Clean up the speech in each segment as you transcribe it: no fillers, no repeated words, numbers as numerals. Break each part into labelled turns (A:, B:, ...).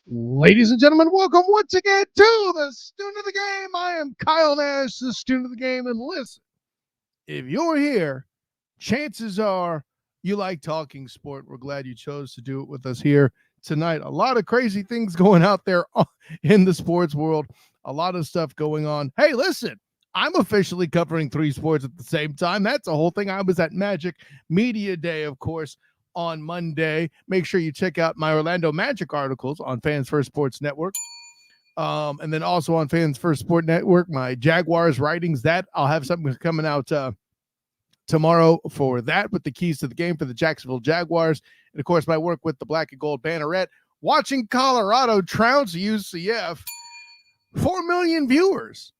A: Ladies and gentlemen, welcome once again to the Student of the Game. I am Kyle Nash, the Student of the Game. And listen, if you're here, chances are you like talking sport. We're glad you chose to do it with us here tonight. A lot of crazy things going out there in the sports world, a lot of stuff going on. Hey, listen, I'm officially covering 3 sports at the same time. That's a whole thing. I was at Magic Media Day, of course, on Monday. Make sure you check out my Orlando Magic articles on Fans First Sports Network. And then also on Fans First Sport Network, my Jaguars writings. That I'll have something coming out tomorrow for that, with the keys to the game for the Jacksonville Jaguars. And of course, my work with the Black and Gold Banneret, watching Colorado trounce UCF. 4 million viewers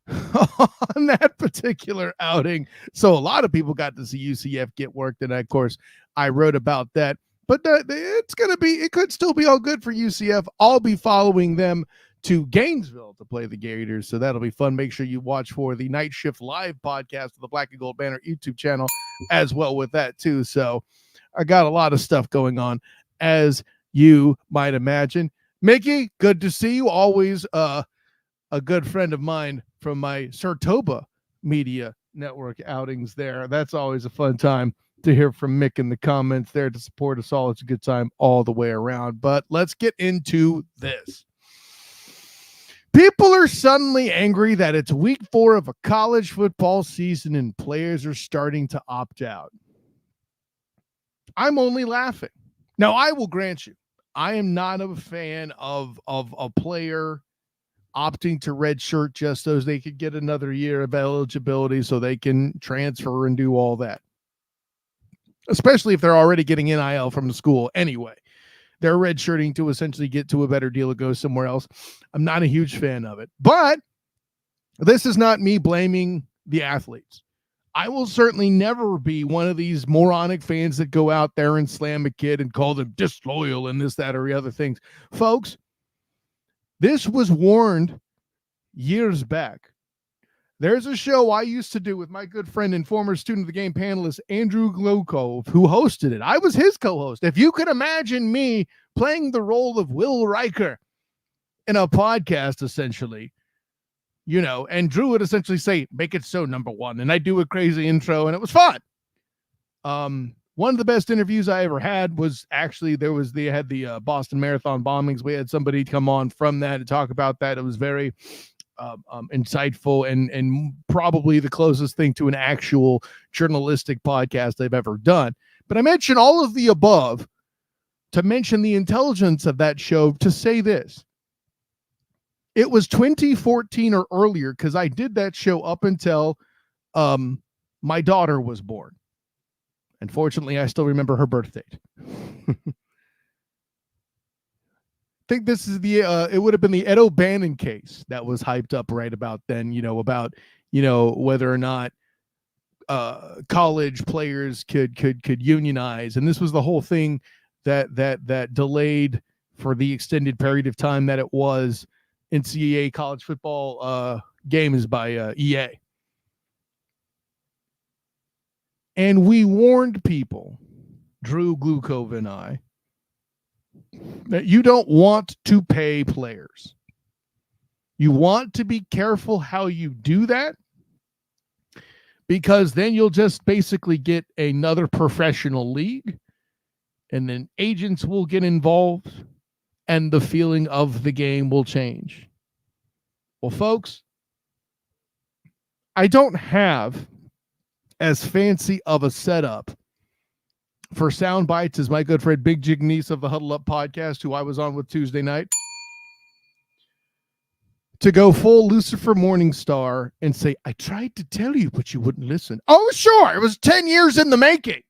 A: on that particular outing. So a lot of people got to see UCF get worked. And of course, I wrote about that. But it could still be all good for UCF. I'll be following them to Gainesville to play the Gators. So that'll be fun. Make sure you watch for the Night Shift Live podcast of the Black and Gold Banner YouTube channel as well with that too. So I got a lot of stuff going on, as you might imagine. Mickey, good to see you. Always a good friend of mine from my Sartoba Media Network outings there. That's always a fun time to hear from Mick in the comments there to support us all. It's a good time all the way around. But let's get into this. People are suddenly angry that it's week 4 of a college football season and players are starting to opt out. I'm only laughing. Now, I will grant you, I am not a fan of a player opting to redshirt just so they could get another year of eligibility so they can transfer and do all that. Especially if they're already getting NIL from the school anyway. They're redshirting to essentially get to a better deal or go somewhere else. I'm not a huge fan of it. But this is not me blaming the athletes. I will certainly never be one of these moronic fans that go out there and slam a kid and call them disloyal and this, that, or the other things. Folks, this was warned years back. There's a show I used to do with my good friend and former Student of the Game panelist, Andrew Glokov, who hosted it. I was his co-host. If you could imagine me playing the role of Will Riker in a podcast, essentially, and Drew would essentially say, make it so, number one. And I do a crazy intro, and it was fun. One of the best interviews I ever had was actually they had the Boston Marathon bombings. We had somebody come on from that to talk about that. It was very insightful and probably the closest thing to an actual journalistic podcast they've ever done. But I mention all of the above to mention the intelligence of that show to say this. It was 2014 or earlier because I did that show up until my daughter was born. Unfortunately, I still remember her birth date. I think this is it would have been the Ed O'Bannon case that was hyped up right about then, about whether or not college players could unionize. And this was the whole thing that delayed for the extended period of time that it was NCAA college football games by EA. And we warned people, Drew Glukov and I, that you don't want to pay players. You want to be careful how you do that, because then you'll just basically get another professional league, and then agents will get involved, and the feeling of the game will change. Well, folks, I don't have as fancy of a setup for sound bites as my good friend Big Jig Niece of the Huddle Up podcast, who I was on with Tuesday night, to go full Lucifer Morningstar and say, I tried to tell you, but you wouldn't listen. Oh, sure. It was 10 years in the making.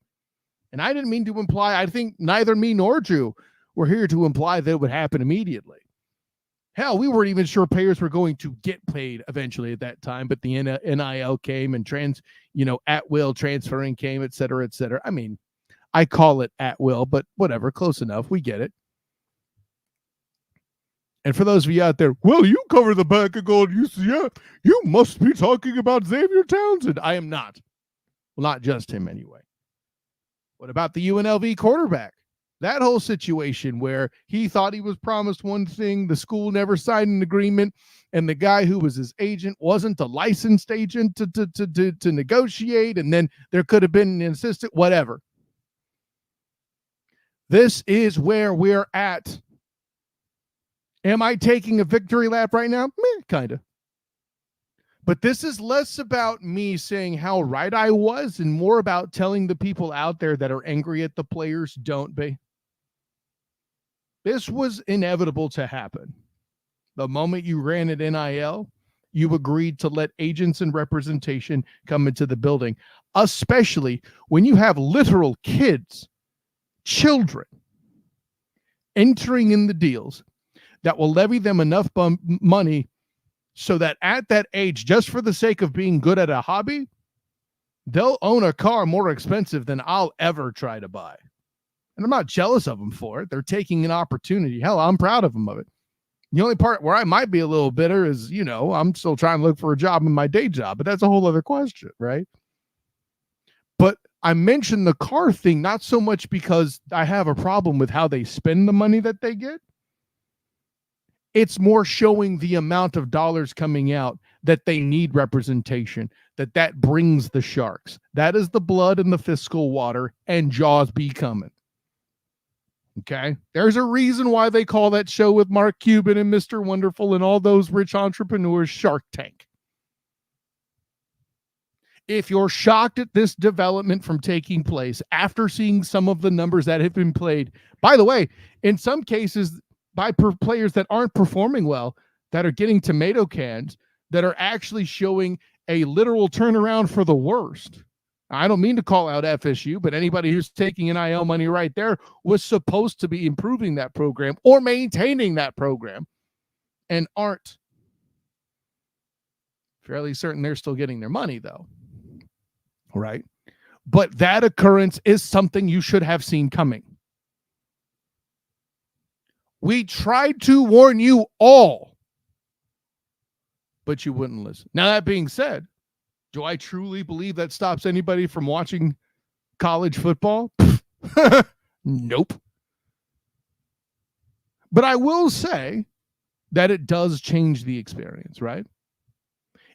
A: And I didn't mean to imply, I think neither me nor Drew were here to imply that it would happen immediately. Hell, we weren't even sure players were going to get paid eventually at that time, but the NIL came and at will transferring came, et cetera, et cetera. I mean, I call it at will, but whatever, close enough. We get it. And for those of you out there, well, you cover the back of gold UCF. You must be talking about Xavier Townsend. I am not. Well, not just him anyway. What about the UNLV quarterback? That whole situation where he thought he was promised one thing, the school never signed an agreement, and the guy who was his agent wasn't a licensed agent to negotiate, and then there could have been an assistant, whatever. This is where we're at. Am I taking a victory lap right now? Kind of. But this is less about me saying how right I was and more about telling the people out there that are angry at the players, don't be. This was inevitable to happen. The moment you ran at NIL, you agreed to let agents and representation come into the building, especially when you have literal kids, children, entering in the deals that will levy them enough money so that at that age, just for the sake of being good at a hobby, they'll own a car more expensive than I'll ever try to buy. And I'm not jealous of them for it. They're taking an opportunity. Hell, I'm proud of them of it. The only part where I might be a little bitter is, I'm still trying to look for a job in my day job, but that's a whole other question, right? But I mentioned the car thing, not so much because I have a problem with how they spend the money that they get. It's more showing the amount of dollars coming out that they need representation, that brings the Sharks. That is the blood in the fiscal water, and Jaws be coming. Okay? There's a reason why they call that show with Mark Cuban and Mr. Wonderful and all those rich entrepreneurs Shark Tank. If you're shocked at this development from taking place after seeing some of the numbers that have been played, by the way, in some cases, by players that aren't performing well, that are getting tomato cans, that are actually showing a literal turnaround for the worst. I don't mean to call out FSU, but anybody who's taking NIL money right there was supposed to be improving that program or maintaining that program and aren't. Fairly certain they're still getting their money, though. Right? But that occurrence is something you should have seen coming. We tried to warn you all, but you wouldn't listen. Now, that being said, do I truly believe that stops anybody from watching college football? Nope. But I will say that it does change the experience, right?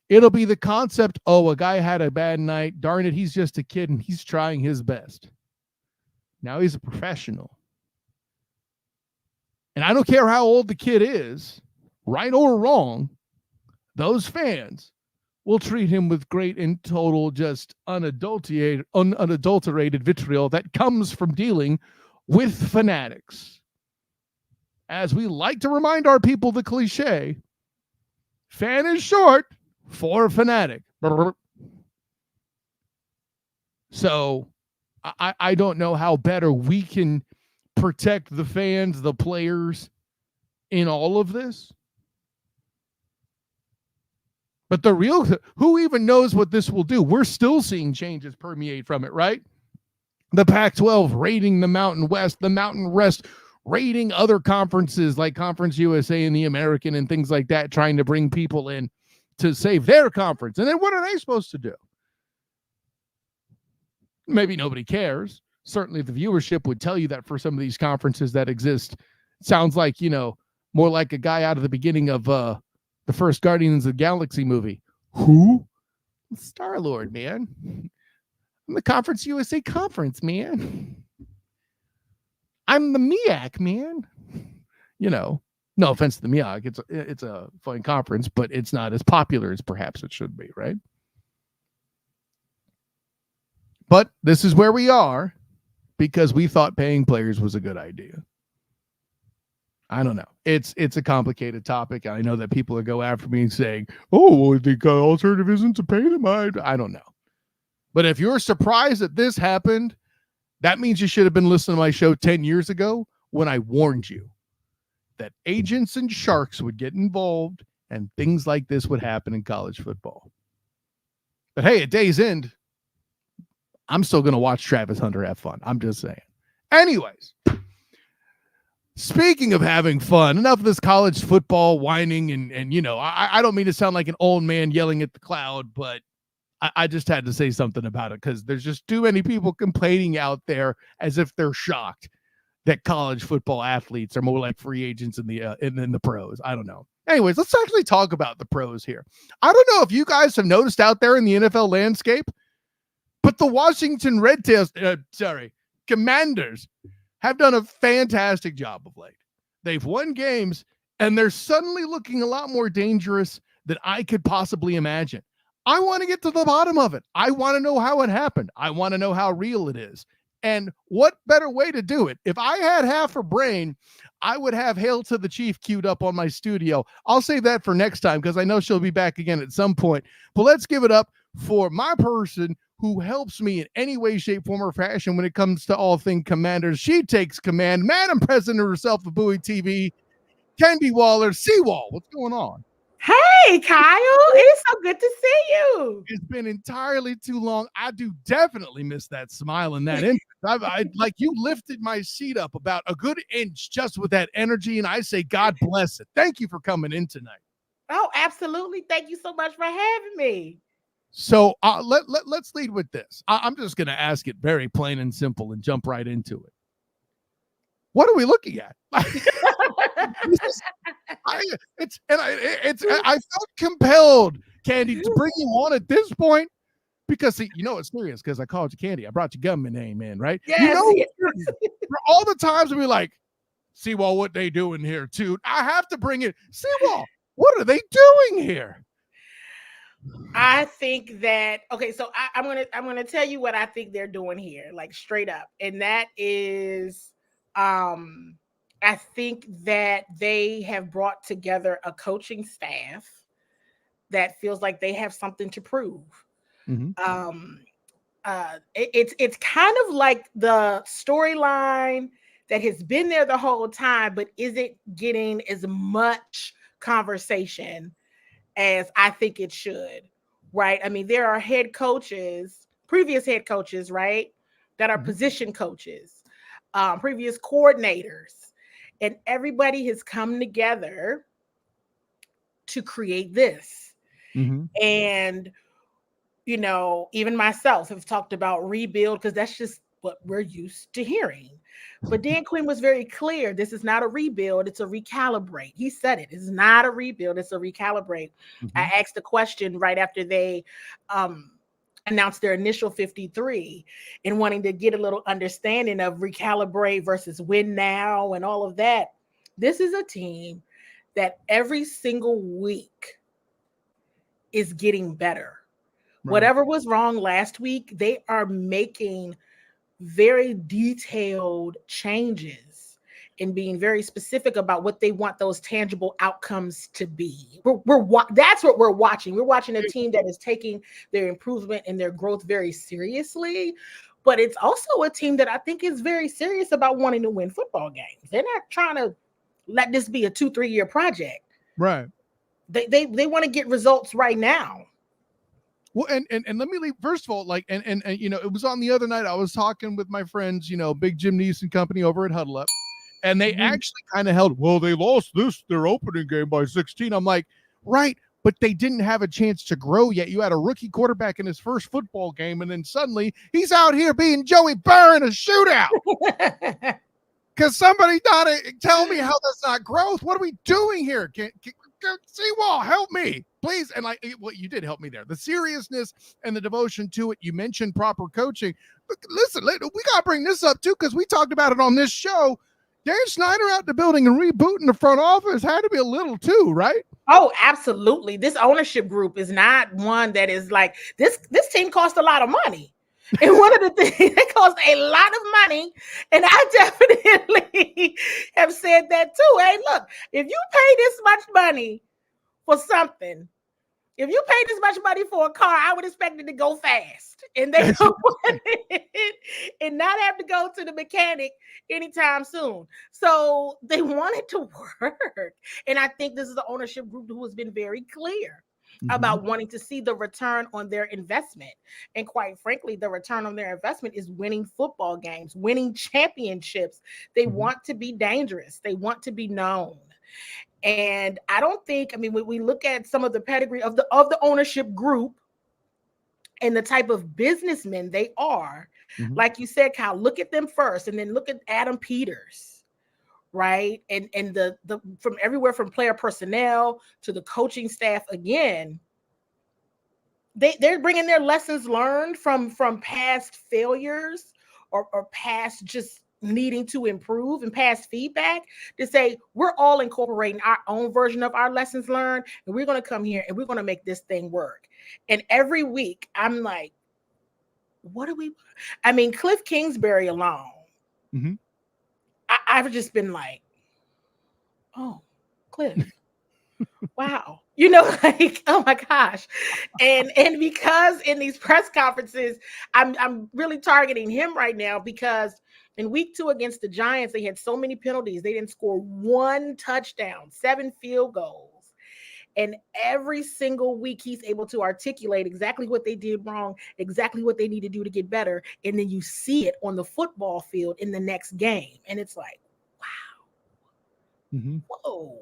A: It'll be the concept, a guy had a bad night. Darn it, he's just a kid and he's trying his best. Now he's a professional. And I don't care how old the kid is, right or wrong, those fans will treat him with great and total, just unadulterated vitriol that comes from dealing with fanatics. As we like to remind our people, the cliche, fan is short for fanatic. So I don't know how better we can protect the fans, the players in all of this. But who even knows what this will do? We're still seeing changes permeate from it, right? The Pac-12 raiding the Mountain West, the Mountain West raiding other conferences like Conference USA and the American and things like that, trying to bring people in to save their conference. And then what are they supposed to do? Maybe nobody cares. Certainly the viewership would tell you that for some of these conferences that exist. It sounds like, more like a guy out of the beginning of the first Guardians of the Galaxy movie. Who? Star-Lord, man. I'm the Conference USA conference, man. I'm the MEAC, man. No offense to the MEAC. It's a fun conference, but it's not as popular as perhaps it should be, right? But this is where we are because we thought paying players was a good idea. I don't know. It's a complicated topic. I know that people will go after me saying, the alternative isn't to pay them. I don't know. But if you're surprised that this happened, that means you should have been listening to my show 10 years ago when I warned you that agents and sharks would get involved and things like this would happen in college football. But hey, at day's end, I'm still going to watch Travis Hunter have fun. I'm just saying. Anyways, speaking of having fun, enough of this college football whining and I don't mean to sound like an old man yelling at the cloud, but I just had to say something about it because there's just too many people complaining out there as if they're shocked. that college football athletes are more like free agents in the pros. I don't know. Anyways, let's actually talk about the pros here. I don't know if you guys have noticed out there in the NFL landscape, but the Washington Commanders have done a fantastic job of late. They've won games, and they're suddenly looking a lot more dangerous than I could possibly imagine. I want to get to the bottom of it. I want to know how it happened. I want to know how real it is. And what better way to do it? If I had half a brain, I would have Hail to the Chief queued up on my studio. I'll save that for next time because I know she'll be back again at some point. But let's give it up for my person who helps me in any way, shape, form, or fashion when it comes to all things Commanders. She takes command. Madam President herself of Bowie TV, Candy Waller, CWall. What's going on?
B: Hey, Kyle. It's so good to see you.
A: It's been entirely too long. I do definitely miss that smile and that interest. I like you lifted my seat up about a good inch just with that energy, and I say God bless it. Thank you for coming in tonight.
B: Oh, absolutely. Thank you so much for having me.
A: So let's lead with this. I'm just going to ask it very plain and simple and jump right into it. What are we looking at? I felt compelled, Candy, to bring you on at this point because see, you know it's serious because I called you Candy. I brought your government name in, right?
B: Yes,
A: you know, for all the times we like, CWall, what they doing here too? I have to bring it. CWall, what are they doing here?
B: I think that so I'm gonna tell you what I think they're doing here, like straight up, and that is I think that they have brought together a coaching staff that feels like they have something to prove. Mm-hmm. It's kind of like the storyline that has been there the whole time, but isn't getting as much conversation as I think it should, right? I mean, there are previous head coaches, right, that are position coaches, previous coordinators, and everybody has come together to create this. Mm-hmm. And, you know, even myself have talked about rebuild because that's just what we're used to hearing. But Dan Quinn was very clear. This is not a rebuild. It's a recalibrate. He said it. It's not a rebuild. It's a recalibrate. Mm-hmm. I asked the question right after they announced their initial 53 and wanting to get a little understanding of recalibrate versus win now and all of that. This is a team that every single week is getting better. Right. Whatever was wrong last week, they are making very detailed changes and being very specific about what they want those tangible outcomes to be. That's what we're watching. We're watching a team that is taking their improvement and their growth very seriously, but it's also a team that I think is very serious about wanting to win football games. They're not trying to let this be a 2-3 year project.
A: Right.
B: They want to get results right now.
A: Well, and let me leave first of all, like, and you know, it was on the other night. I was talking with my friends, you know, Big Jim Neeson company over at Huddle Up, and they actually kind of held. Well, they lost their opening game by 16. I'm like, right, but they didn't have a chance to grow yet. You had a rookie quarterback in his first football game, and then suddenly he's out here being Joey Burr in a shootout. Because somebody gotta tell me how that's not growth. What are we doing here? CWall, help me, please. And well, you did help me there. The seriousness and the devotion to it. You mentioned proper coaching. Listen, we gotta bring this up too because we talked about it on this show. Dan Snyder out the building and rebooting the front office had to be a little too, right?
B: Oh, absolutely. This ownership group is not one that is like this. This team cost a lot of money. And one of the things that cost a lot of money, and I definitely have said that too. Hey, look, if you pay this much money for something, if you pay this much money for a car, I would expect it to go fast. And they don't want it and not have to go to the mechanic anytime soon. So they want it to work. And I think this is the ownership group who has been very clear about wanting to see the return on their investment. And quite frankly, the return on their investment is winning football games, winning championships. They want to be dangerous. They want to be known. And I don't think, I mean, when we look at some of the pedigree of the ownership group and the type of businessmen they are.
A: Mhm.
B: Like you said, Kyle, look at them first, and then look at Adam Peters, right? And the from everywhere from player personnel to the coaching staff. Again, they're bringing their lessons learned from past failures or past just needing to improve and past feedback to say we're all incorporating our own version of our lessons learned, and we're going to come here and we're going to make this thing work. And every week I'm like, what do we, I mean, Cliff Kingsbury alone,
A: Mhm.
B: I've just been like, oh, Cliff, wow, you know, like, oh my gosh. And because in these press conferences, I'm really targeting him right now, because in week 2 against the Giants, they had so many penalties. They didn't score 1 touchdown, 7 field goals. And every single week, he's able to articulate exactly what they did wrong, exactly what they need to do to get better. And then you see it on the football field in the next game. And it's like, wow, whoa.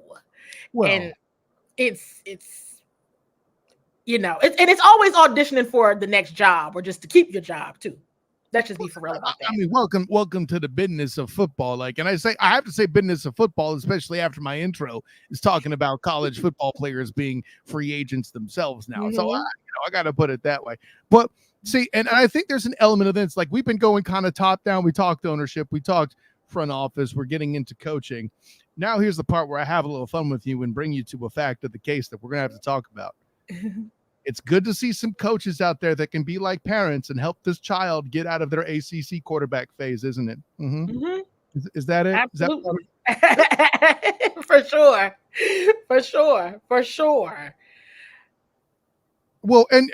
A: Well,
B: And it's you know, and it's always auditioning for the next job or just to keep your job too. Let's just be for real about that.
A: I mean, welcome to the business of football. Like, and I have to say business of football, especially after my intro is talking about college football players being free agents themselves now. So I got to put it that way. But see, and I think there's an element of this. Like, we've been going kind of top down. We talked ownership. We talked front office. We're getting into coaching. Now here's the part where I have a little fun with you and bring you to a fact of the case that we're going to have to talk about. It's good to see some coaches out there that can be like parents and help this child get out of their ACC quarterback phase, isn't it? Is that it?
B: Absolutely.
A: Is that
B: For sure. For sure.
A: Well, and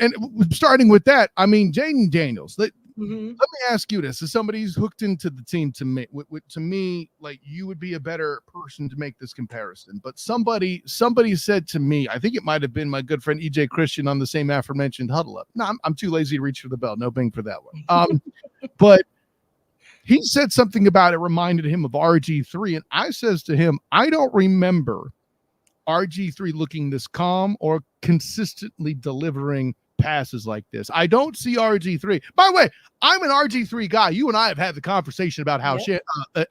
A: starting with that, I mean, Jaden Daniels. Let
B: Mm-hmm.
A: me ask you this: as somebody who's hooked into the team, to me, like, you would be a better person to make this comparison. But somebody said to me, I think it might have been my good friend EJ Christian on the same aforementioned Huddle Up. No, I'm too lazy to reach for the bell. No bing for that one. But he said something about it reminded him of RG3, and I says to him, I don't remember RG3 looking this calm or consistently delivering passes like this. I don't see RG3. By the way, I'm an RG3 guy. You and I have had the conversation about how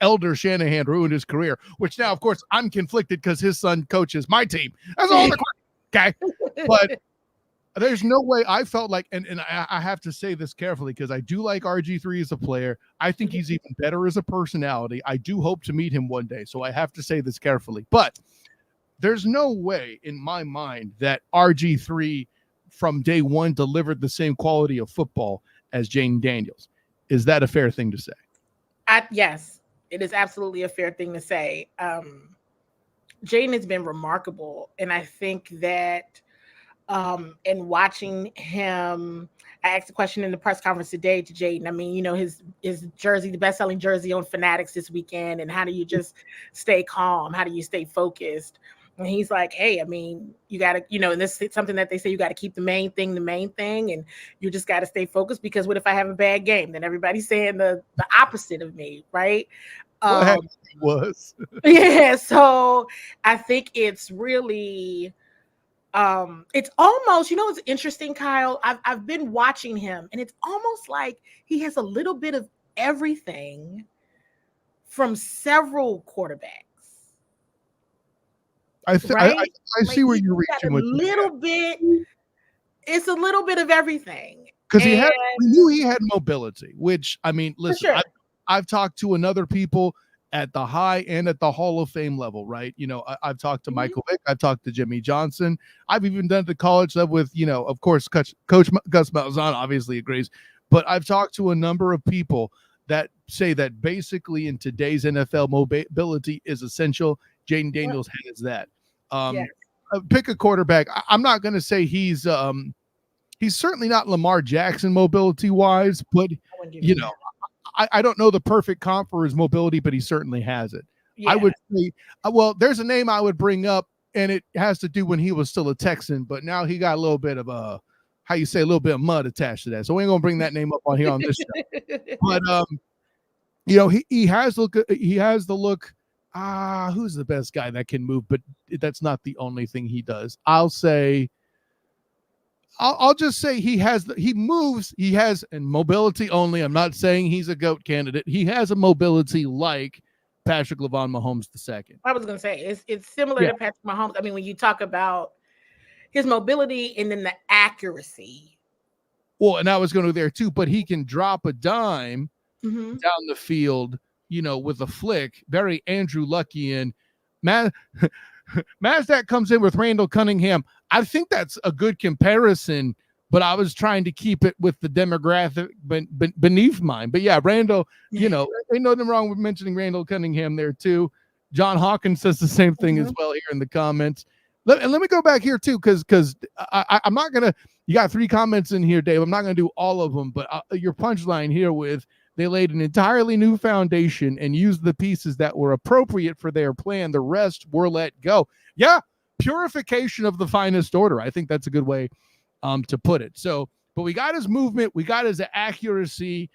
A: Elder Shanahan ruined his career, which now, of course, I'm conflicted because his son coaches my team. That's all the okay. But there's no way I felt like, and I have to say this carefully because I do like RG3 as a player. I think he's even better as a personality. I do hope to meet him one day, so I have to say this carefully. But there's no way in my mind that RG3 from day one delivered the same quality of football as Jaden Daniels. Is that a fair thing to say?
B: Yes, it is absolutely a fair thing to say. Jaden has been remarkable. And I think that in watching him, I asked a question in the press conference today to Jaden. I mean, you know, his jersey, the best-selling jersey on Fanatics this weekend, and how do you just stay calm? How do you stay focused? And he's like, hey, I mean, you got to, you know, and this is something that they say, you got to keep the main thing, and you just got to stay focused, because what if I have a bad game? Then everybody's saying the opposite of me, right?
A: Was.
B: Yeah, so I think it's really, it's almost, you know, it's interesting, Kyle. I've been watching him, and it's almost like he has a little bit of everything from several quarterbacks.
A: I see where you're reaching with
B: little bit. It's a little bit of everything,
A: because we knew he had mobility. Which, I mean, listen,
B: sure.
A: I've talked to another people at the high and at the Hall of Fame level, right? You know, I've talked to Michael Vick, I've talked to Jimmy Johnson, I've even done the college level with, you know, of course, Coach Gus Malzahn obviously agrees, but I've talked to a number of people that say that basically in today's NFL, mobility is essential. Jaden Daniels has that. Pick a quarterback. I'm not going to say he's certainly not Lamar Jackson mobility wise, but you know, I don't know the perfect comp for his mobility, but he certainly has it. Yeah. I would say, well, there's a name I would bring up, and it has to do when he was still a Texan, but now he got a little bit of a little bit of mud attached to that. So we ain't gonna bring that name up on here on this show. But you know, he has the look. Who's the best guy that can move? But that's not the only thing he does. I'll say, I'll just say he moves, he has and mobility only. I'm not saying he's a GOAT candidate. He has a mobility like Patrick LeVon Mahomes II.
B: I was going to say it's similar to Patrick Mahomes. I mean, when you talk about his mobility and then the accuracy.
A: Well, and I was going to go there too, but he can drop a dime
B: down
A: the field, with a flick. Very Andrew Lucky and Mazdak comes in with Randall Cunningham. I think that's a good comparison, but I was trying to keep it with the demographic beneath mine. But yeah, Randall, ain't nothing wrong with mentioning Randall Cunningham there too. John Hawkins says the same thing as well here in the comments. Let me go back here too, because I'm not going to, you got 3 comments in here, Dave. I'm not going to do all of them, but your punchline here with, they laid an entirely new foundation and used the pieces that were appropriate for their plan. The rest were let go. Yeah, purification of the finest order. I think that's a good way to put it. So, but we got his movement. We got his accuracy.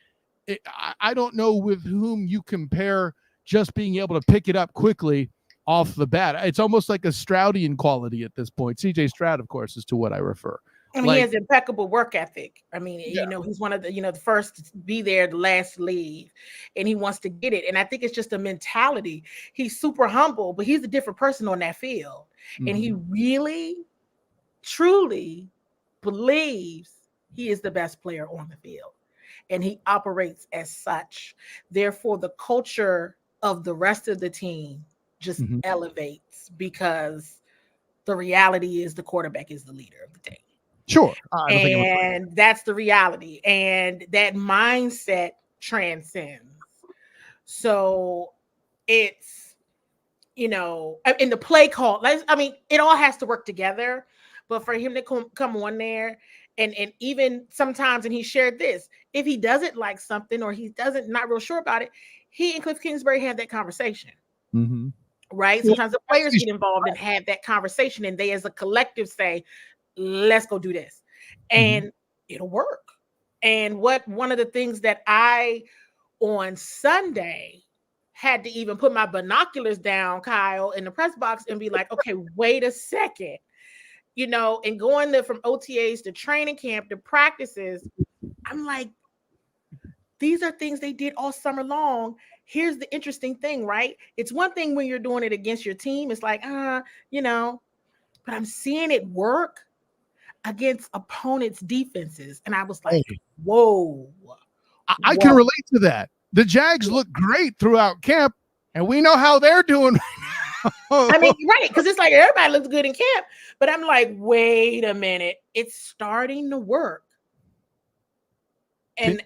A: I don't know with whom you compare just being able to pick it up quickly off the bat. It's almost like a Stroudian quality at this point. CJ Stroud, of course, is to what I refer.
B: I mean, he has impeccable work ethic. I mean, he's one of the, the first to be there, the last to leave, and he wants to get it. And I think it's just a mentality. He's super humble, but he's a different person on that field. And he really, truly believes he is the best player on the field. And he operates as such. Therefore, the culture of the rest of the team just elevates, because the reality is the quarterback is the leader of the team.
A: Sure.
B: And that's the reality. And that mindset transcends. So it's, in the play call, I mean, it all has to work together. But for him to come on there and even sometimes, and he shared this, if he doesn't like something or he doesn't, not real sure about it, he and Cliff Kingsbury have that conversation. Right? Sometimes the players get involved and have that conversation, and they as a collective say, let's go do this, and it'll work. And one of the things that I on Sunday had to even put my binoculars down, Kyle, in the press box and be like, okay, wait a second, and going from OTAs to training camp to practices, I'm like, these are things they did all summer long. Here's the interesting thing, right? It's one thing when you're doing it against your team. It's like, but I'm seeing it work against opponents' defenses. And I was like, whoa.
A: I can relate to that. The Jags look great throughout camp, and we know how they're doing right now.
B: I mean, right, because it's like everybody looks good in camp, but I'm like, wait a minute, it's starting to work. And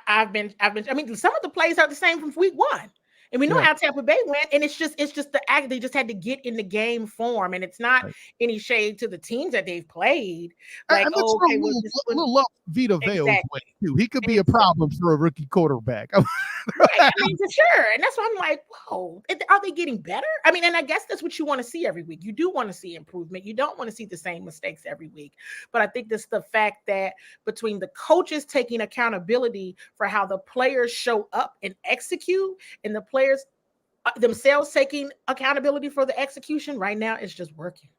B: I've been, I mean, some of the plays are the same from week 1. And we know how Tampa Bay went, and it's just the act. They just had to get in the game form, and it's not any shade to the teams that they've played. Like, okay,
A: little love Vita Veo's way too. He could be a problem for a rookie quarterback.
B: Right, I mean, for sure. And that's why I'm like, whoa, are they getting better? I mean, and I guess that's what you want to see every week. You do want to see improvement. You don't want to see the same mistakes every week. But I think that's the fact that between the coaches taking accountability for how the players show up and execute, and the players themselves taking accountability for the execution, right now it's just working.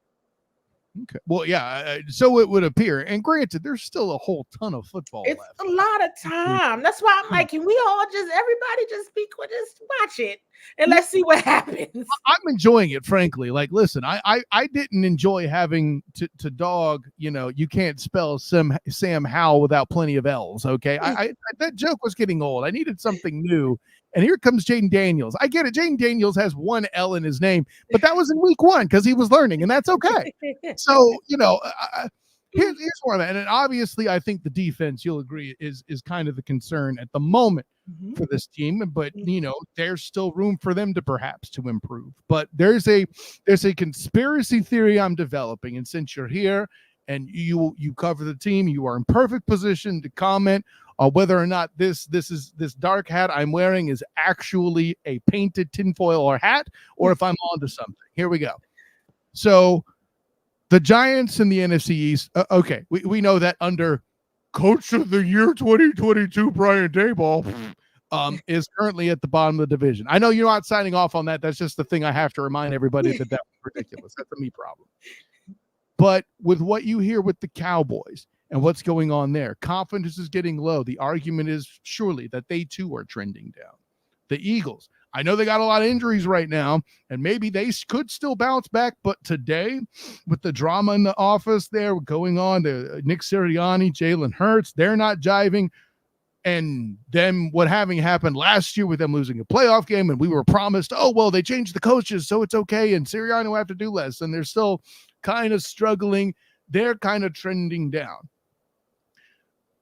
A: Okay. Well, yeah. So it would appear. And granted, there's still a whole ton of football
B: left.
A: It's
B: a lot of time. That's why I'm like, can we all everybody just be quick, just watch it and let's see what happens.
A: I'm enjoying it, frankly. Like, listen, I didn't enjoy having to dog, you can't spell Sam Howell without plenty of L's. Okay. That joke was getting old. I needed something new. And here comes Jaden Daniels. I get it. Jaden Daniels has 1 L in his name, but that was in week 1 because he was learning, and that's okay. So, here's where I'm at. And obviously, I think the defense, you'll agree, is kind of the concern at the moment for this team. But, there's still room for them to improve. But there's a conspiracy theory I'm developing. And since you're here and you cover the team, you are in perfect position to comment whether or not this dark hat I'm wearing is actually a painted tinfoil or hat, or if I'm onto something. Here we go. So the Giants in the NFC East, okay, we know that under Coach of the Year 2022, Brian Daboll, is currently at the bottom of the division. I know you're not signing off on that. That's just the thing I have to remind everybody that was ridiculous. That's a me problem. But with what you hear with the Cowboys and what's going on there, confidence is getting low. The argument is surely that they too are trending down. The Eagles, I know they got a lot of injuries right now, and maybe they could still bounce back. But today, with the drama in the office there going on, Nick Sirianni, Jalen Hurts, they're not jiving. And then what having happened last year with them losing a playoff game, and we were promised, oh, well, they changed the coaches, so it's okay, and Sirianni will have to do less, and they're still kind of struggling. They're kind of trending down.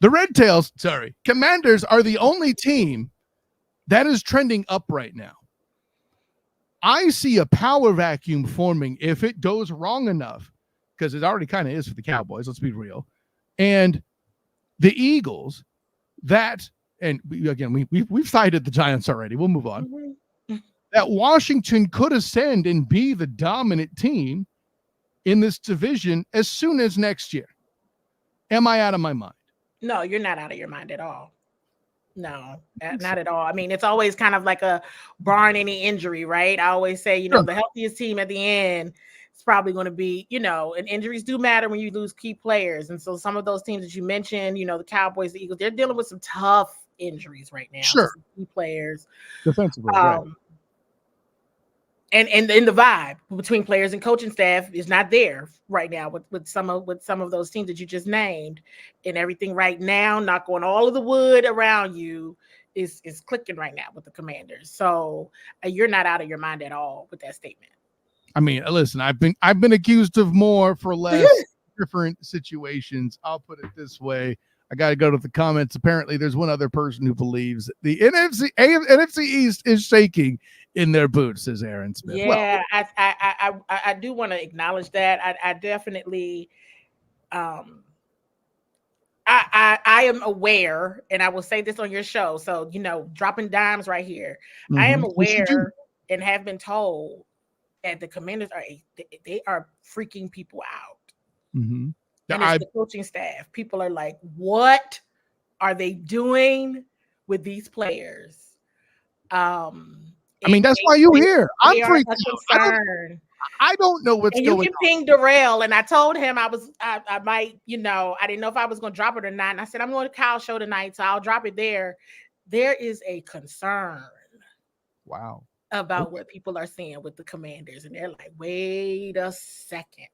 A: The Commanders are the only team that is trending up right now. I see a power vacuum forming if it goes wrong enough, because it already kind of is for the Cowboys, let's be real. And the Eagles, and again, we've cited the Giants already. We'll move on. Mm-hmm. That Washington could ascend and be the dominant team in this division as soon as next year. Am I out of my mind?
B: No, you're not out of your mind at all. No, not at all. I mean, it's always kind of like a barring any injury, right? I always say, the healthiest team at the end is probably going to be, and injuries do matter when you lose key players. And so some of those teams that you mentioned, the Cowboys, the Eagles, they're dealing with some tough injuries right now.
A: Sure.
B: Key players.
A: Defensively, right.
B: And the vibe between players and coaching staff is not there right now with some of those teams that you just named, and everything right now, knock on all of the wood around you is clicking right now with the Commanders. So you're not out of your mind at all with that statement.
A: I mean, listen, I've been accused of more for less different situations. I'll put it this way. I got to go to the comments. Apparently, there's one other person who believes the NFC East is shaking in their boots, says Aaron Smith.
B: Yeah, well, I do want to acknowledge that. I definitely, I am aware, and I will say this on your show. So, dropping dimes right here. Mm-hmm. I am aware and have been told that the Commanders they are freaking people out.
A: Mm-hmm.
B: And it's the coaching staff. People are like, what are they doing with these players?
A: I mean, that's why you here. I'm freaking
B: out.
A: I don't know what's going on.
B: You can ping Darrell, and I told him I might, I didn't know if I was going to drop it or not. And I said, I'm going to Kyle's show tonight, so I'll drop it there. There is a concern.
A: Wow.
B: About what people are seeing with the Commanders. And they're like, wait a second.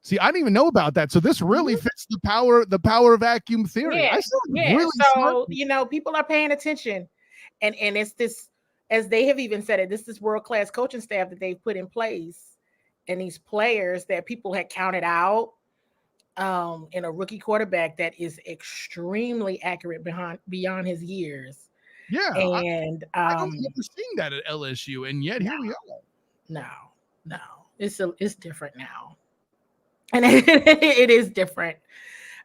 A: See, I didn't even know about that. So this really fits the power vacuum theory.
B: Yeah.
A: Really
B: so, people are paying attention. And it's this, as they have even said it, this world-class coaching staff that they've put in place, and these players that people had counted out in a rookie quarterback that is extremely accurate beyond his years.
A: Yeah.
B: And
A: I don't remember seeing that at LSU, and yet here we are.
B: No. It's different now. And it is different.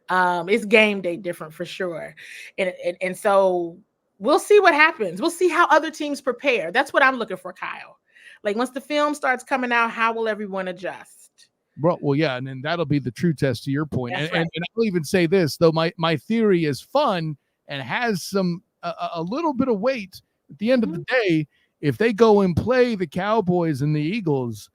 B: It's game day different for sure. And so we'll see what happens. We'll see how other teams prepare. That's what I'm looking for, Kyle. Like, once the film starts coming out, how will everyone adjust?
A: Well, yeah, and then that'll be the true test to your point.
B: Right.
A: And I'll even say this, though my theory is fun and has some a little bit of weight. At the end of the day, if they go and play the Cowboys and the Eagles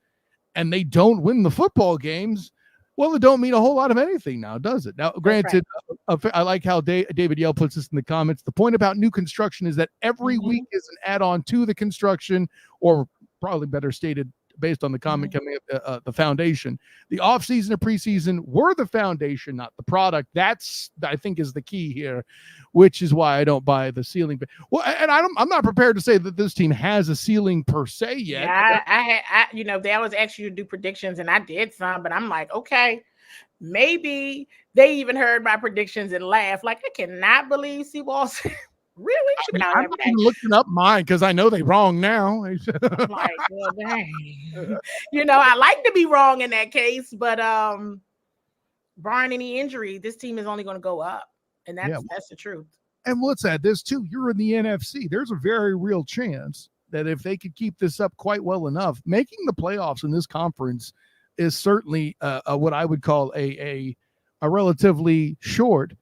A: and they don't win the football games, well, it don't mean a whole lot of anything now, does it? Now, granted, I like how David Yell puts this in the comments. The point about new construction is that every week is an add-on to the construction, or probably better stated, based on the comment coming up, the foundation. The offseason or preseason were the foundation, not the product. That's, I think, is the key here, which is why I don't buy the ceiling. Well, and I'm not prepared to say that this team has a ceiling per se yet.
B: Yeah, I they always ask you to do predictions, and I did some, but I'm like, okay, maybe they even heard my predictions and laughed. Like, I cannot believe CWall really?
A: I'm looking up mine because I know they're wrong now.
B: I'm like, well, dang. I like to be wrong in that case, but barring any injury, this team is only going to go up, and that's the truth.
A: And let's add this too: you're in the NFC. There's a very real chance that if they could keep this up quite well enough, making the playoffs in this conference is certainly what I would call a relatively short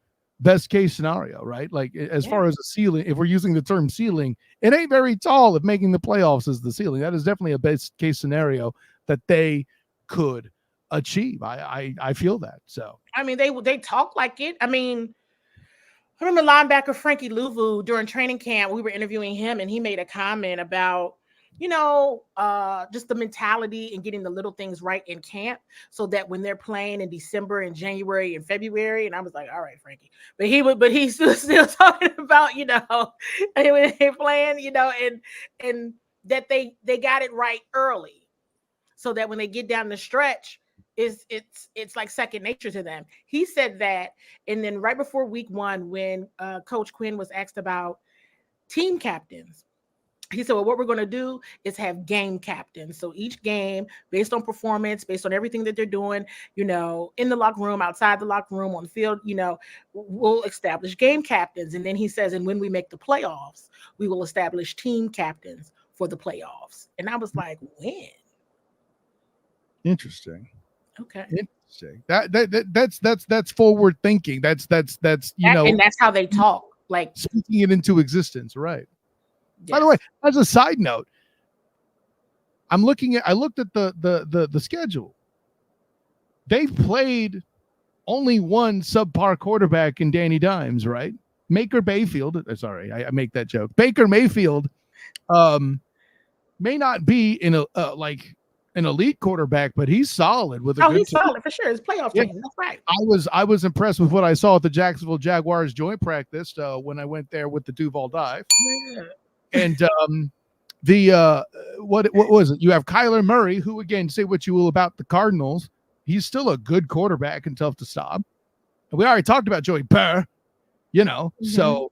A: best case scenario, right? Like, as far as a ceiling, if we're using the term ceiling, it ain't very tall if making the playoffs is the ceiling. That is definitely a best case scenario that they could achieve. I feel that. So
B: I mean, they talk like it. I mean, I remember linebacker Frankie Louvu during training camp. We were interviewing him, and he made a comment about, just the mentality and getting the little things right in camp, so that when they're playing in December and January and February, and I was like, all right, Frankie, but he's still talking about, when they're playing, and that they got it right early, so that when they get down the stretch, it's like second nature to them. He said that, and then right before week 1, when Coach Quinn was asked about team captains, he said, well, what we're going to do is have game captains. So each game, based on performance, based on everything that they're doing, in the locker room, outside the locker room, on the field, we'll establish game captains. And then he says, and when we make the playoffs, we will establish team captains for the playoffs. And I was like, when?
A: Interesting.
B: Okay.
A: Interesting. That's forward thinking. That's
B: and that's how they talk, like
A: speaking it into existence, right?
B: Yes.
A: By the way, as a side note, I looked at the schedule. They've played only one subpar quarterback in Danny Dimes, right? Baker Mayfield. Sorry, I make that joke. Baker Mayfield may not be in an elite quarterback, but he's solid with a good
B: he's solid for sure. It's playoff team. That's right.
A: I was impressed with what I saw at the Jacksonville Jaguars joint practice when I went there with the Duval dive.
B: Yeah.
A: And what was it? You have Kyler Murray, who, again, say what you will about the Cardinals, he's still a good quarterback and tough to stop. And we already talked about Joey Burr, So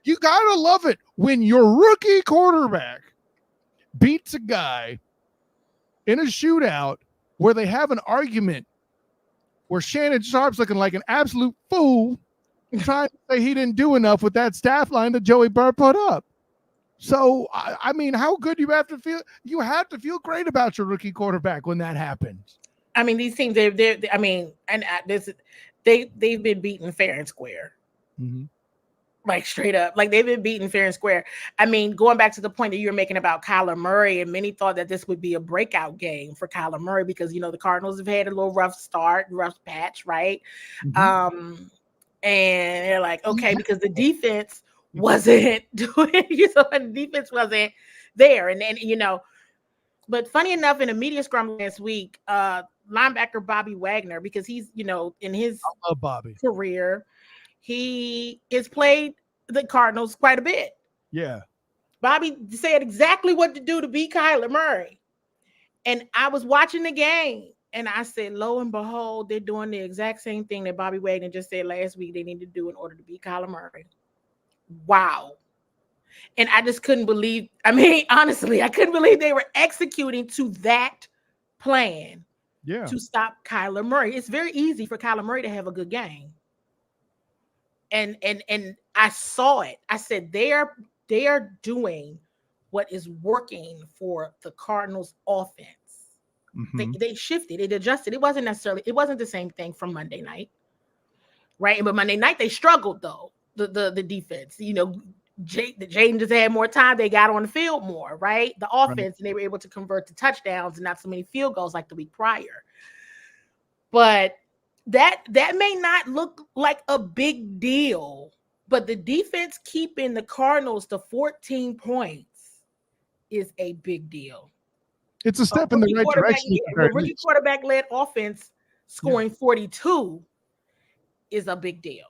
A: you gotta love it when your rookie quarterback beats a guy in a shootout where they have an argument where Shannon Sharp's looking like an absolute fool, trying to say he didn't do enough with that staff line that Joey Burr put up. So, I mean, how good you have to feel? You have to feel great about your rookie quarterback when that happens.
B: I mean, these teams, they've been beaten fair and square.
A: Mm-hmm.
B: Like straight up, like they've been beaten fair and square. I mean, going back to the point that you were making about Kyler Murray, and many thought that this would be a breakout game for Kyler Murray because, the Cardinals have had a little rough patch, right? Mm-hmm. And they're like, okay, because the defense wasn't doing, the defense wasn't there. And then, but funny enough, in a media scrum last week, linebacker Bobby Wagner, because he's, in his career, he has played the Cardinals quite a bit.
A: Yeah.
B: Bobby said exactly what to do to beat Kyler Murray. And I was watching the game, and I said, lo and behold, they're doing the exact same thing that Bobby Wagner just said last week they need to do in order to beat Kyler Murray. Wow. And I just couldn't believe, honestly, I couldn't believe they were executing to that plan to stop Kyler Murray. It's very easy for Kyler Murray to have a good game. And I saw it. I said, they are doing what is working for the Cardinals offense. Mm-hmm. They shifted, it adjusted. It wasn't the same thing from Monday night. Right. But Monday night they struggled though. The defense, Jaden just had more time. They got on the field more, right? The offense, and they were able to convert to touchdowns and not so many field goals like the week prior. But that may not look like a big deal, but the defense keeping the Cardinals to 14 points is a big deal.
A: It's a step in the right direction.
B: The rookie quarterback-led offense scoring 42 is a big deal.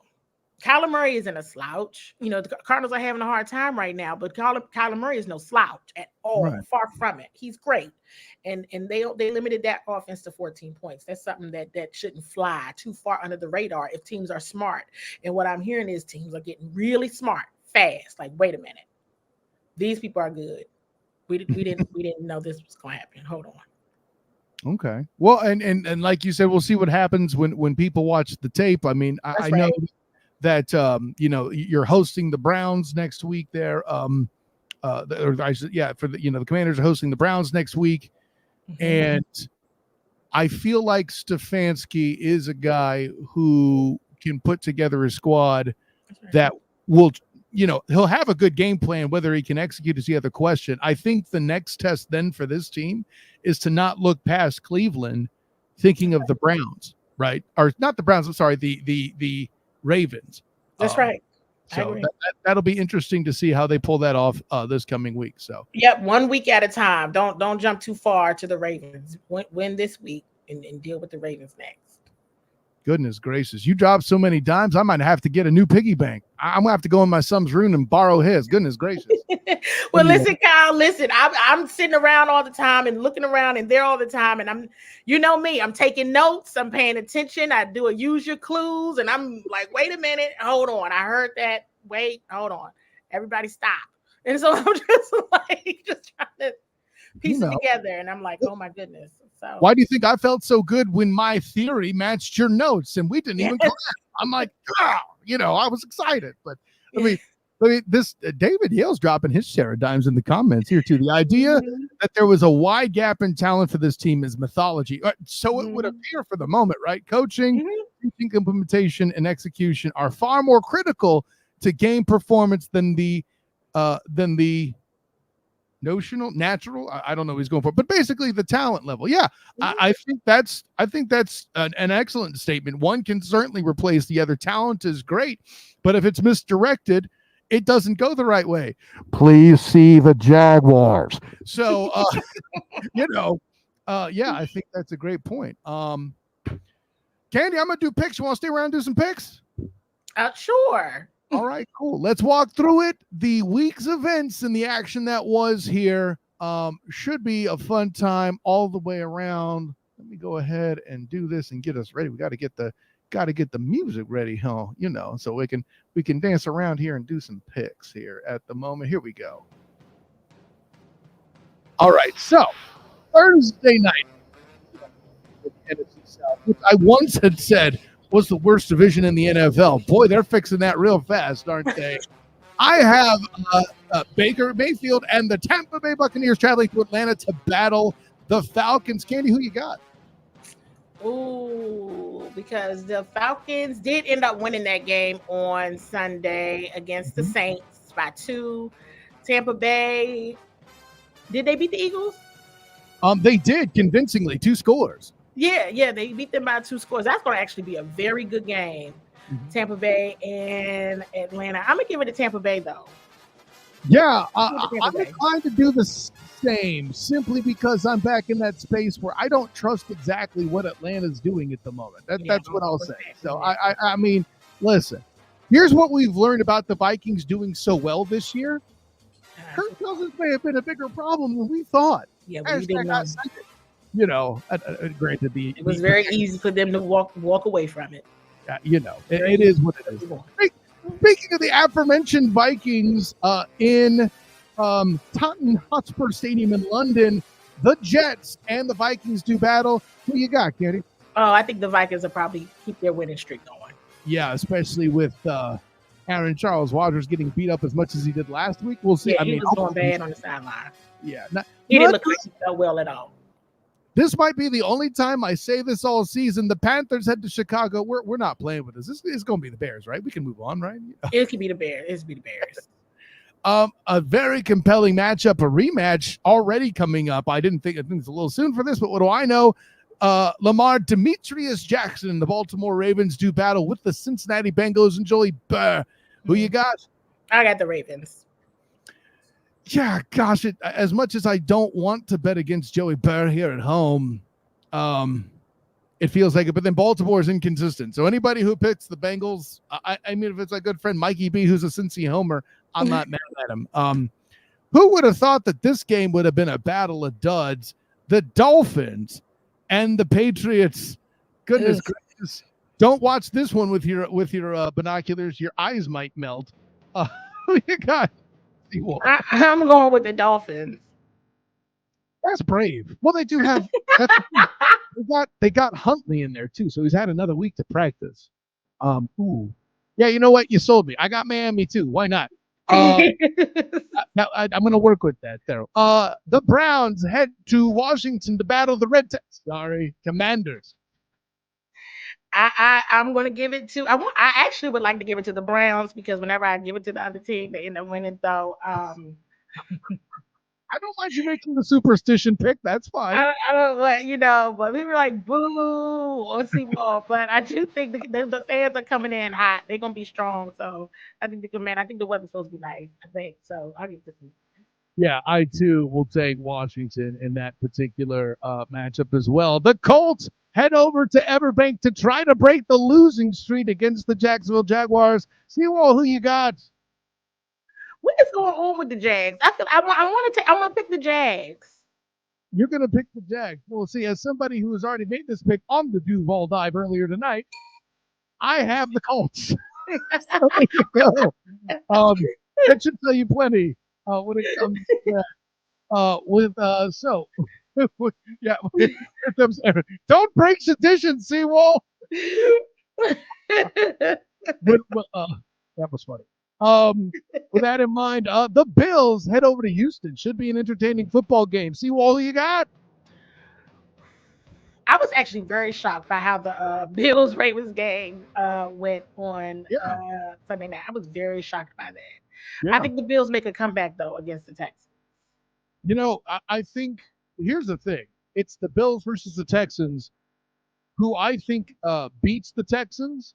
B: Kyler Murray isn't a slouch. The Cardinals are having a hard time right now, but Kyler Murray is no slouch at all. Right. Far from it. He's great. And they limited that offense to 14 points. That's something that shouldn't fly too far under the radar if teams are smart. And what I'm hearing is teams are getting really smart fast. Like, wait a minute. These people are good. We didn't know this was going to happen. Hold on.
A: Okay. Well, and like you said, we'll see what happens when people watch the tape. I mean, I know that you're hosting the Browns next week there. For the Commanders are hosting the Browns next week. Mm-hmm. And I feel like Stefanski is a guy who can put together a squad that will, he'll have a good game plan. Whether he can execute is the other question. I think the next test then for this team is to not look past Cleveland thinking of the Browns, right? Or not the Browns. I'm sorry, the Ravens.
B: That's right. I
A: So
B: agree.
A: that'll be interesting to see how they pull that off this coming week. So
B: Yep, 1 week at a time. Don't jump too far to the Ravens. Win this week and deal with the Ravens next.
A: goodness gracious, you dropped so many dimes. I might have to get a new piggy bank. I'm gonna have to go in my son's room and borrow his. Goodness gracious.
B: Well, listen, Kyle. Listen, I'm sitting around all the time and looking around and there all the time, and I'm, you know me, I'm taking notes. I'm paying attention. I do a use your clues, and I'm like, wait a minute, hold on. I heard that. Wait, hold on. Everybody stop. And so I'm just like, just trying to piece it together, and I'm like, oh my goodness. So
A: why do you think I felt so good when my theory matched your notes and we didn't even clap? I'm like, oh, I was excited. But I mean, this David Yale's dropping his share of dimes in the comments here too. The idea that there was a wide gap in talent for this team is mythology. So it would appear for the moment, right? Coaching, teaching, implementation, and execution are far more critical to game performance than the notional, natural. I don't know what he's going for, but basically the talent level. Yeah, I think that's an excellent statement. One can certainly replace the other. Talent is great, but if it's misdirected, it doesn't go the right way. Please see the Jaguars. So, yeah, I think that's a great point. Candy, I'm gonna do picks. You want to stay around and do some picks?
B: Sure.
A: All right, cool. Let's walk through it. The week's events and the action that was here should be a fun time all the way around. Let me go ahead and do this and get us ready. We got to get the music ready, huh? So we can dance around here and do some picks here at the moment. Here we go. All right, so Thursday night, NFC South, which I once had said was the worst division in the NFL. Boy, they're fixing that real fast, aren't they? I have Baker Mayfield and the Tampa Bay Buccaneers traveling to Atlanta to battle the Falcons. Candy, who you got?
B: Ooh, because the Falcons did end up winning that game on Sunday against the Saints by 2. Tampa Bay, did they beat the Eagles?
A: They did convincingly, 2 scores.
B: Yeah, they beat them by 2 scores. That's going to actually be a very good game. Tampa Bay and Atlanta. I'm going to give it to Tampa Bay, though.
A: Yeah, I'm inclined to do the same, simply because I'm back in that space where I don't trust exactly what Atlanta's doing at the moment. That's what I'll say. So, I mean, listen, here's what we've learned about the Vikings doing so well this year. Kirk Cousins may have been a bigger problem than we thought.
B: Yeah, we didn't know.
A: Granted,
B: it was very easy for them to walk away from it.
A: It is what it is. Speaking of the aforementioned Vikings, in Tottenham Hotspur Stadium in London, the Jets and the Vikings do battle. Who you got, Kenny?
B: Oh, I think the Vikings will probably keep their winning streak going.
A: Yeah, especially with Aaron Charles Rodgers getting beat up as much as he did last week. We'll see.
B: Yeah, he was going bad on the sideline.
A: Yeah,
B: he didn't look like he felt well at all.
A: This might be the only time I say this all season. The Panthers head to Chicago. We're not playing with this. This is going to be the Bears, right? We can move on, right?
B: It could be the Bears. It's be the Bears.
A: A very compelling matchup, a rematch already coming up. I think it's a little soon for this, but what do I know? Lamar Demetrius Jackson and the Baltimore Ravens do battle with the Cincinnati Bengals and Joey Burr. Who you got?
B: I got the Ravens.
A: Yeah, gosh, as much as I don't want to bet against Joey Burr here at home, it feels like it. But then Baltimore is inconsistent. So anybody who picks the Bengals, I mean, if it's a good friend, Mikey B, who's a Cincy homer, I'm not mad at him. Who would have thought that this game would have been a battle of duds? The Dolphins and the Patriots. Goodness gracious. Don't watch this one with your binoculars. Your eyes might melt. Who you got?
B: I'm going with the Dolphins.
A: That's brave. Well, they do have. They got Huntley in there too, so he's had another week to practice. Ooh, yeah. You know what? You sold me. I got Miami too. Why not? Now I'm going to work with that there. The Browns head to Washington to battle the Commanders.
B: I'm going to give it to. I actually would like to give it to the Browns because whenever I give it to the other team, they end up winning. Though,
A: I don't mind you making the superstition pick. That's fine.
B: I don't like, but we were like boo on CWall. But I do think the fans are coming in hot. They're gonna be strong. So I think I think the weather's supposed to be nice. I think so. I'll get to see.
A: Yeah, I too will take Washington in that particular matchup as well. The Colts head over to Everbank to try to break the losing streak against the Jacksonville Jaguars. CWall, who you got?
B: What is going on with the Jags? I want to pick the Jags.
A: You're going to pick the Jags. Well, see, as somebody who has already made this pick on the CWall dive earlier tonight, I have the Colts. So there you go. That should tell you plenty when it comes to yeah, don't break tradition, CWall. That was funny. With that in mind, the Bills head over to Houston. Should be an entertaining football game. CWall, who you got?
B: I was actually very shocked by how the Bills Ravens game went on Sunday night. I was very shocked by that.
A: Yeah.
B: I think the Bills make a comeback though against the Texans.
A: I think here's the thing. It's the Bills versus the Texans. Who I think beats the Texans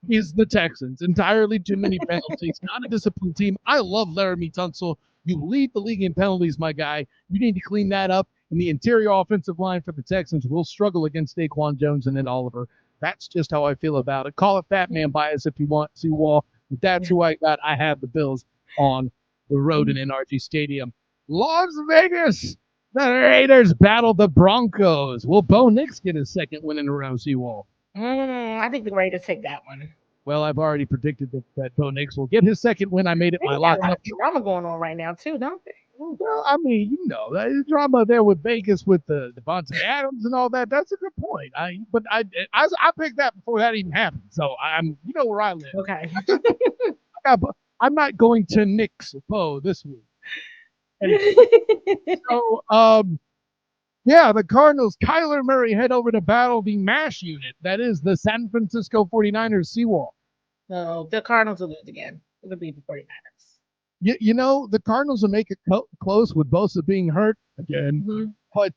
A: is the Texans. Entirely too many penalties. Not a disciplined team. I love Laramie Tunsil. You lead the league in penalties, my guy. You need to clean that up. And the interior offensive line for the Texans will struggle against Daquan Jones and then Oliver. That's just how I feel about it. Call it Fat Man bias if you want, CWall. But that's who I got. I have the Bills on the road in NRG Stadium. Las Vegas. The Raiders battle the Broncos. Will Bo Nix get his second win in a row, CWall?
B: I think the Raiders take that one.
A: Well, I've already predicted that Bo Nix will get his second win. I made it my lock.
B: Got a lot of drama going on right now, too, don't they?
A: Well, I mean, the drama there with Vegas with the Devontae Adams and all that. That's a good point. I picked that before that even happened. So where I live.
B: Okay.
A: I'm not going to Nix Bo this week. Anyway, so, the Cardinals, Kyler Murray head over to battle the MASH unit. That is the San Francisco 49ers, CWall.
B: No, the Cardinals will lose again. It'll be the 49ers.
A: The Cardinals will make it close with Bosa being hurt again. Mm-hmm. But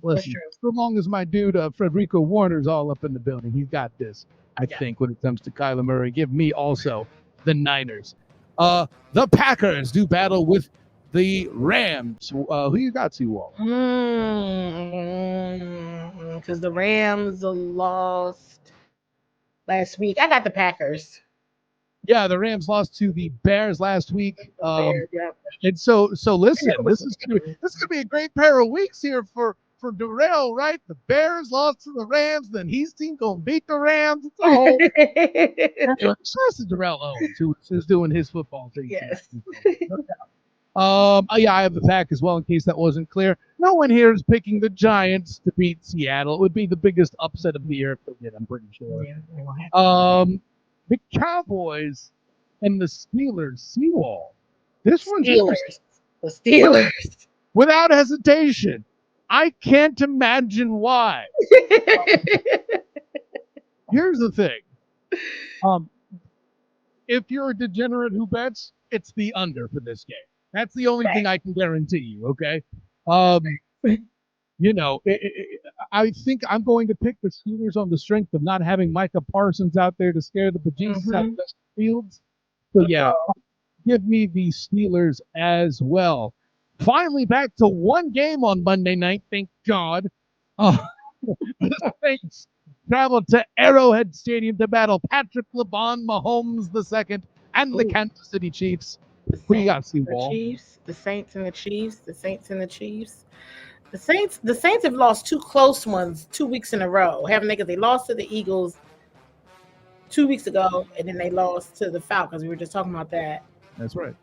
A: listen, so long as my dude Frederico Warner's all up in the building, he's got this. I think when it comes to Kyler Murray, give me also the Niners. The Packers do battle with the Rams. Who you got, CWall?
B: Because the Rams lost last week. I got the Packers.
A: Yeah, the Rams lost to the Bears last week. And so listen, this is gonna be a great pair of weeks here for Darrell, right? The Bears lost to the Rams, then his team gonna beat the Rams. It's a whole. That's Darrell Owens who's doing his football thing.
B: Yes.
A: I have the pack as well in case that wasn't clear. No one here is picking the Giants to beat Seattle. It would be the biggest upset of the year if they did, I'm pretty sure. The Cowboys and the Steelers, CWall. This one's
B: the Steelers.
A: Without hesitation. I can't imagine why. Here's the thing. If you're a degenerate who bets, it's the under for this game. That's the only thing I can guarantee you, okay? I think I'm going to pick the Steelers on the strength of not having Micah Parsons out there to scare the bejesus out of the Fields. So, give me the Steelers as well. Finally, back to one game on Monday night, thank God. The Saints traveled to Arrowhead Stadium to battle Patrick LeBron Mahomes II and the Kansas City Chiefs. Who you got, CWall?
B: The Saints and the Chiefs. The Saints and the Chiefs. The Saints have lost two close ones 2 weeks in a row, haven't they? Because they lost to the Eagles 2 weeks ago, and then they lost to the Falcons. We were just talking about that.
A: That's right.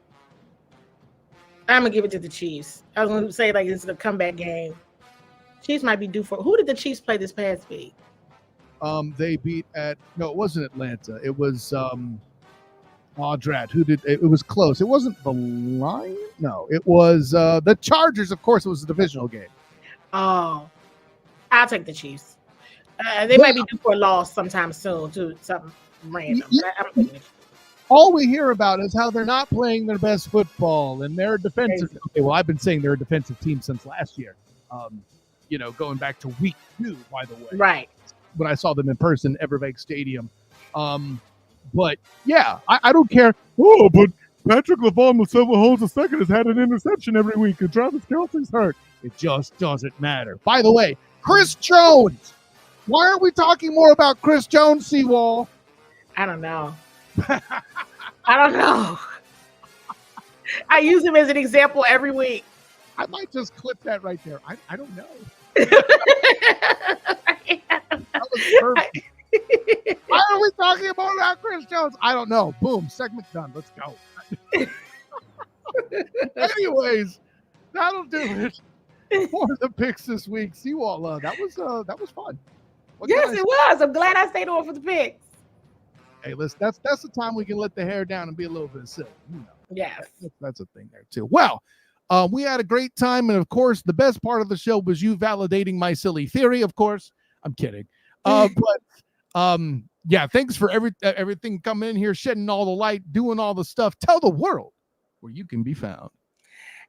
B: I'm gonna give it to the Chiefs. I was gonna say like this is a comeback game. Chiefs might be due for. Who did the Chiefs play this past week?
A: They beat it wasn't Atlanta. It was Drat. Who did it? It was close. It wasn't the Lions. No, it was the Chargers. Of course, it was a divisional game.
B: Oh, I'll take the Chiefs. They might be due for a loss sometime soon, too. Something random.
A: all we hear about is how they're not playing their best football and they're defensive. Okay, well, I've been saying they're a defensive team since last year. Going back to week 2, by the way.
B: Right.
A: When I saw them in person, Everbank Stadium. But yeah, I don't care. Oh, but Patrick LaVon Holmes II has had an interception every week, and Travis Kelce's hurt. It just doesn't matter. By the way, Chris Jones. Why aren't we talking more about Chris Jones, CWall?
B: I don't know. I don't know. I use him as an example every week.
A: I might just clip that right there. I don't know. That was perfect. Why are we talking about Chris Jones? I don't know. Boom. Segment done. Let's go. Anyways, that'll do it for the picks this week. CWall, that was fun.
B: Yes, it was. I'm glad I stayed on for the picks.
A: Hey, listen, that's the time we can let the hair down and be a little bit silly.
B: Yes.
A: That's a thing there too. Well, we had a great time, and of course, the best part of the show was you validating my silly theory. Of course, I'm kidding. Yeah, thanks for everything coming in here, shedding all the light, doing all the stuff. Tell the world where you can be found.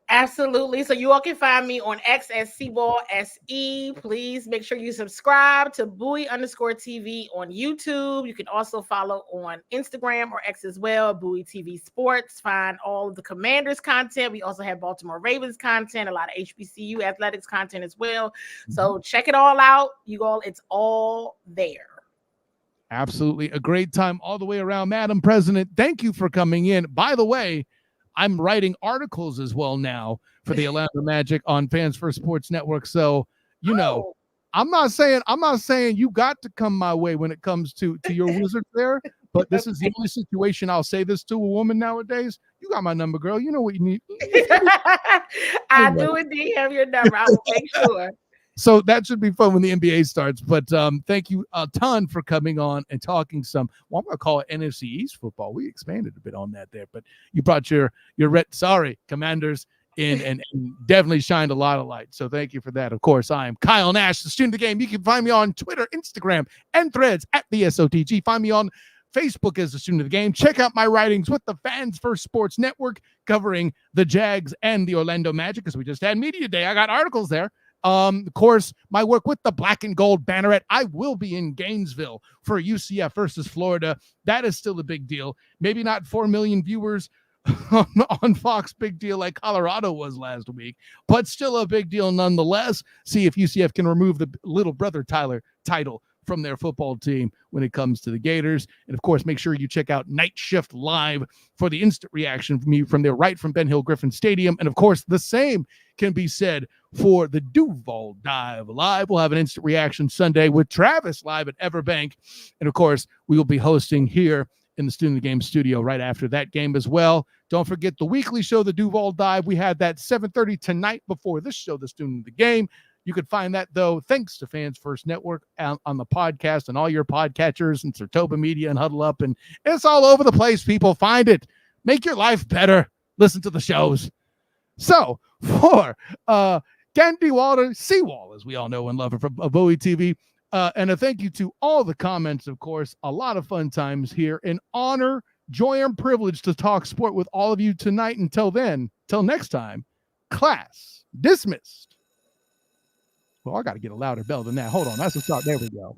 B: Absolutely. So you all can find me on X as CWall SE. Please make sure you subscribe to Bowie _TV on YouTube. You can also follow on Instagram or X as well, Bowie TV Sports. Find all of the Commanders content. We also have Baltimore Ravens content, a lot of HBCU athletics content as well. So check it all out. You all, it's all there.
A: Absolutely. A great time all the way around. Madam President, thank you for coming in. By the way, I'm writing articles as well now for the Orlando Magic on Fans First Sports Network. So, I'm not saying you got to come my way when it comes to your Wizards there, but this is the only situation I'll say this to a woman nowadays. You got my number, girl. You know what you need.
B: I do indeed have your number. I will make sure.
A: So that should be fun when the NBA starts. But thank you a ton for coming on and talking some, well, I'm going to call it NFC East football. We expanded a bit on that there, but you brought your Commanders in and definitely shined a lot of light. So thank you for that. Of course, I am Kyle Nash, the student of the game. You can find me on Twitter, Instagram, and Threads at the SOTG. Find me on Facebook as the student of the game. Check out my writings with the Fans First Sports Network covering the Jags and the Orlando Magic, because we just had Media Day. I got articles there. Of course, my work with the Black and Gold Banneret. I will be in Gainesville for UCF versus Florida. That is still a big deal. Maybe not 4 million viewers on Fox, big deal like Colorado was last week, but still a big deal nonetheless. See if UCF can remove the little brother Tyler title from their football team when it comes to the Gators. And of course, make sure you check out Night Shift Live for the instant reaction from me from there, right from Ben Hill Griffin Stadium. And of course, the same can be said for the Duval Dive Live. We'll have an instant reaction Sunday with Travis live at Everbank. And of course, we will be hosting here in the Student of the Game studio right after that game as well. Don't forget the weekly show, the Duval Dive. We had that 7:30 tonight before this show, the Student of the Game. You could find that, though, thanks to Fans First Network on the podcast and all your podcatchers and Sertoba Media and Huddle Up. And it's all over the place, people. Find it. Make your life better. Listen to the shows. So for Candy Walter, CWall, as we all know and love her from Bowie TV, and a thank you to all the comments, of course. A lot of fun times here. An honor, joy, and privilege to talk sport with all of you tonight. Until then, till next time, class dismissed. Well, I got to get a louder bell than that. Hold on. That's a start. There we go.